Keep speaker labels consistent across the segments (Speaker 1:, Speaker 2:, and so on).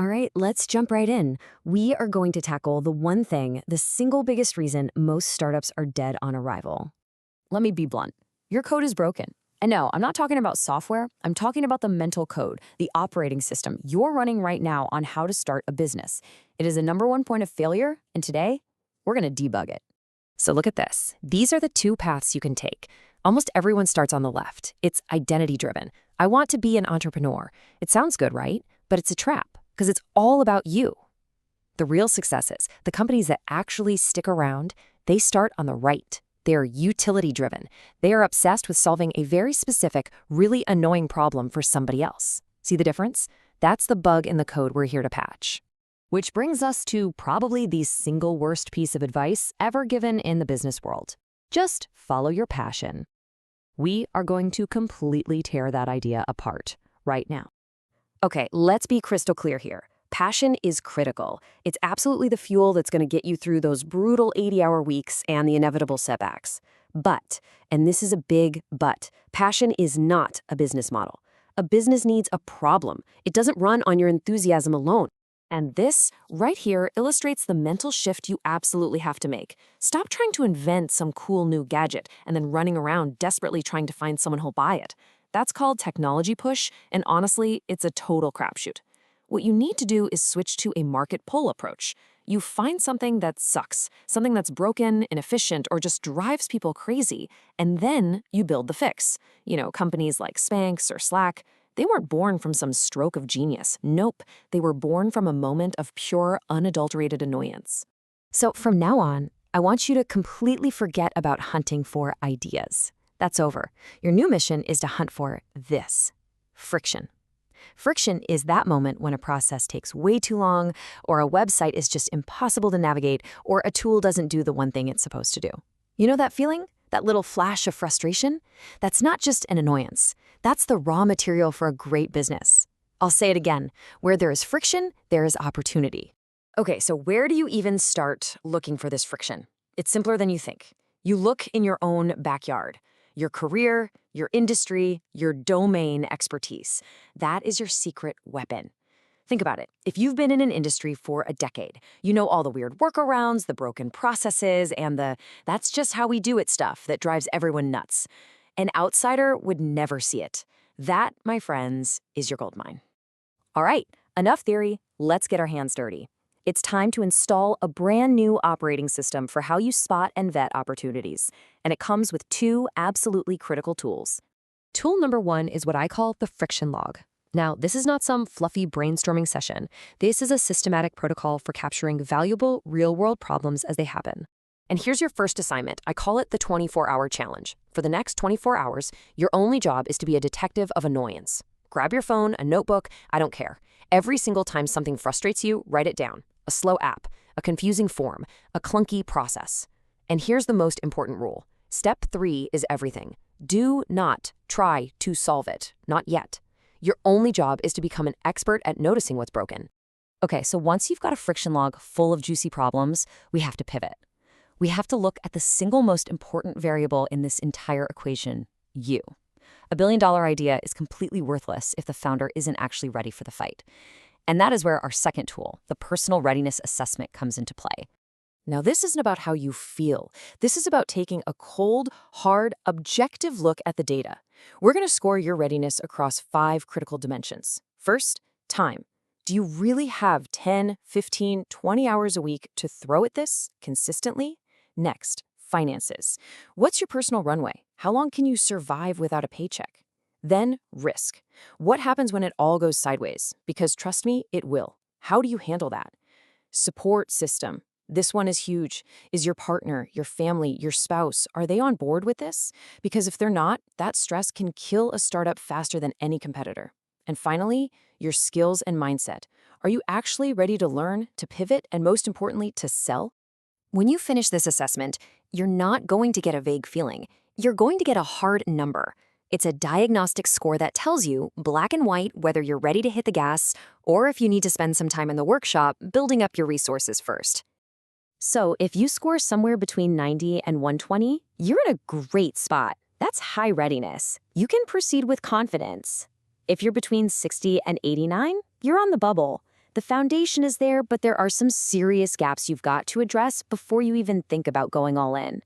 Speaker 1: All right, let's jump right in. We are going to tackle the one thing, the single biggest reason most startups are dead on arrival. Let me be blunt. Your code is broken. And no, I'm not talking about software. I'm talking about the mental code, the operating system you're running right now on how to start a business. It is a #1 point of failure, and today, we're going to debug it. So look at this. These are the two paths you can take. Almost everyone starts on the left. It's identity-driven. I want to be an entrepreneur. It sounds good, right? But it's a trap, because it's all about you. The real successes, the companies that actually stick around, they start on the right. They are utility-driven. They are obsessed with solving a very specific, really annoying problem for somebody else. See the difference? That's the bug in the code we're here to patch. Which brings us to probably the single worst piece of advice ever given in the business world. Just follow your passion. We are going to completely tear that idea apart right now. Okay, let's be crystal clear here. Passion is critical. It's absolutely the fuel that's going to get you through those brutal 80-hour weeks and the inevitable setbacks. But, and this is a big but, passion is not a business model. A business needs a problem. It doesn't run on your enthusiasm alone. And this, right here, illustrates the mental shift you absolutely have to make. Stop trying to invent some cool new gadget and then running around desperately trying to find someone who'll buy it. That's called technology push, and honestly, it's a total crapshoot. What you need to do is switch to a market pull approach. You find something that sucks, something that's broken, inefficient, or just drives people crazy, and then you build the fix. Companies like Spanx or Slack, they weren't born from some stroke of genius. Nope, they were born from a moment of pure, unadulterated annoyance. So from now on, I want you to completely forget about hunting for ideas. That's over. Your new mission is to hunt for this: friction. Friction is that moment when a process takes way too long, or a website is just impossible to navigate, or a tool doesn't do the one thing it's supposed to do. You know that feeling? That little flash of frustration? That's not just an annoyance. That's the raw material for a great business. I'll say it again. Where there is friction, there is opportunity. Okay, so where do you even start looking for this friction? It's simpler than you think. You look in your own backyard. Your career, your industry, your domain expertise. That is your secret weapon. Think about it. If you've been in an industry for a decade, you know all the weird workarounds, the broken processes, and that's just how we do it stuff that drives everyone nuts. An outsider would never see it. That, my friends, is your goldmine. All right, enough theory. Let's get our hands dirty. It's time to install a brand new operating system for how you spot and vet opportunities. And it comes with two absolutely critical tools. Tool number 1 is what I call the friction log. Now, this is not some fluffy brainstorming session. This is a systematic protocol for capturing valuable, real-world problems as they happen. And here's your first assignment. I call it the 24-hour challenge. For the next 24 hours, your only job is to be a detective of annoyance. Grab your phone, a notebook, I don't care. Every single time something frustrates you, write it down. A slow app, a confusing form, a clunky process. And here's the most important rule. Step 3 is everything. Do not try to solve it. Not yet. Your only job is to become an expert at noticing what's broken. Okay, so once you've got a friction log full of juicy problems, we have to pivot. We have to look at the single most important variable in this entire equation: you. A billion-dollar idea is completely worthless if the founder isn't actually ready for the fight. And that is where our second tool, the personal readiness assessment, comes into play. Now, this isn't about how you feel. This is about taking a cold, hard, objective look at the data. We're going to score your readiness across 5 critical dimensions. First, time. Do you really have 10, 15, 20 hours a week to throw at this consistently? Next, finances. What's your personal runway? How long can you survive without a paycheck? Then, risk. What happens when it all goes sideways? Because trust me, it will. How do you handle that? Support system. This one is huge. Is your partner, your family, your spouse, are they on board with this? Because if they're not, that stress can kill a startup faster than any competitor. And finally, your skills and mindset. Are you actually ready to learn, to pivot, and most importantly, to sell? When you finish this assessment, you're not going to get a vague feeling. You're going to get a hard number. It's a diagnostic score that tells you, black and white, whether you're ready to hit the gas or if you need to spend some time in the workshop building up your resources first. So if you score somewhere between 90 and 120, you're in a great spot. That's high readiness. You can proceed with confidence. If you're between 60 and 89, you're on the bubble. The foundation is there, but there are some serious gaps you've got to address before you even think about going all in.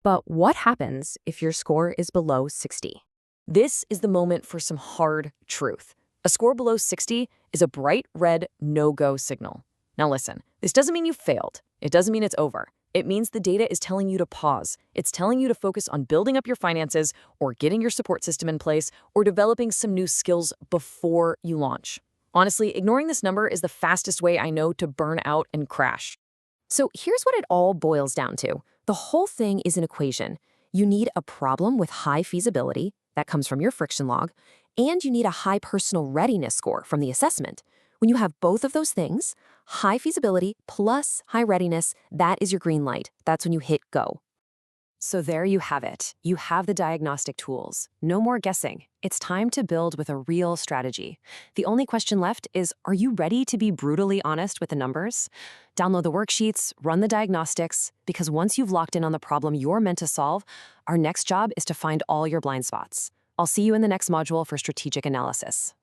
Speaker 1: But what happens if your score is below 60? This is the moment for some hard truth. A score below 60 is a bright red no-go signal. Now listen, this doesn't mean you failed. It doesn't mean it's over. It means the data is telling you to pause. It's telling you to focus on building up your finances or getting your support system in place or developing some new skills before you launch. Honestly, ignoring this number is the fastest way I know to burn out and crash. So here's what it all boils down to. The whole thing is an equation. You need a problem with high feasibility, that comes from your friction log, and you need a high personal readiness score from the assessment. When you have both of those things, high feasibility plus high readiness, that is your green light. That's when you hit go. So there you have it. You have the diagnostic tools. No more guessing. It's time to build with a real strategy. The only question left is, are you ready to be brutally honest with the numbers? Download the worksheets, run the diagnostics, because once you've locked in on the problem you're meant to solve, our next job is to find all your blind spots. I'll see you in the next module for strategic analysis.